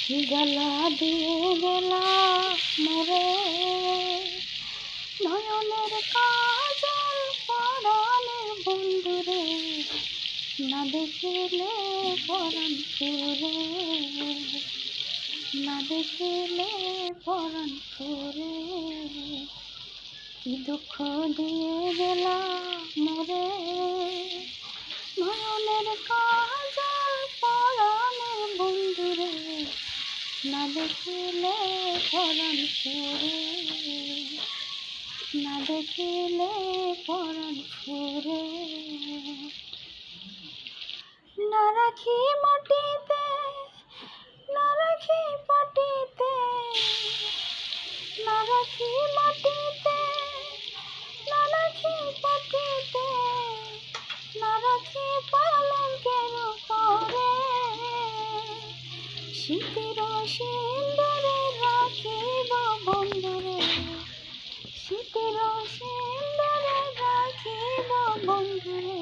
জ্বালা দিয়ে গেলা মোরে, নয়নের কাজল পরাণের বন্ধুরে, না দেখিলে পরাণ পুরে, না দেখিলে পরাণ পুরে। কি দুঃখ দিয়ে গেলা মোরে, নয়নের কাজল পরাণের বন্ধুরে, না দেখিলে পরাণ পুরে, না দেখিলে পরাণ পুরে। না রাখি মাটিতে, না রাখি পাটিতে, না রাখি মাটিতে, না রাখি পাটিতে, না রাখি পালঙ্কের উপরে, শীতের সিন্দুরে রাখিব বন্ধুরে, শীতের সিন্দুরে রাখিব বন্ধুরে,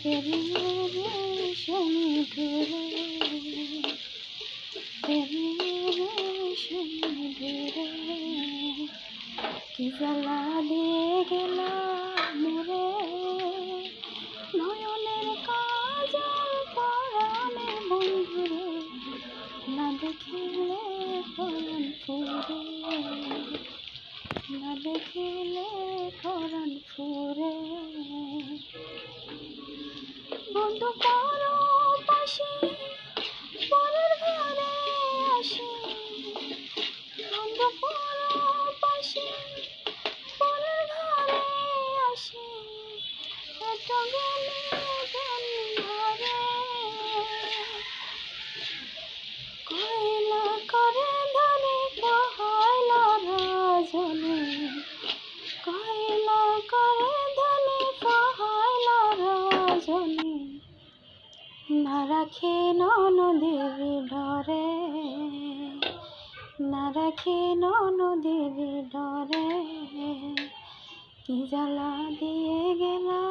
পেরিয়ে রেশম ধরে, পেরিয়ে রেশম ধরে। কি জ্বালা দিয়ে গেলা মোরে, নয়নের কাজল পরাণের বন্ধুরে, না দেখিলে পরাণ পুরে, না দেখিলে পরাণ পুরে। বন্ধু পর পাশে পরের ঘরে আসে, বন্ধু পর পাশে পরের ঘরে আসে, এত গেলে ধরে, কয়লা করে ধরে কহাইলা রাজনে, কয়লা করে ধরে কহাইলা রাজনে, না রাখে ননদের ডরে, না রাখে ননদের ডরে। কি জ্বালা দিয়ে গেলা।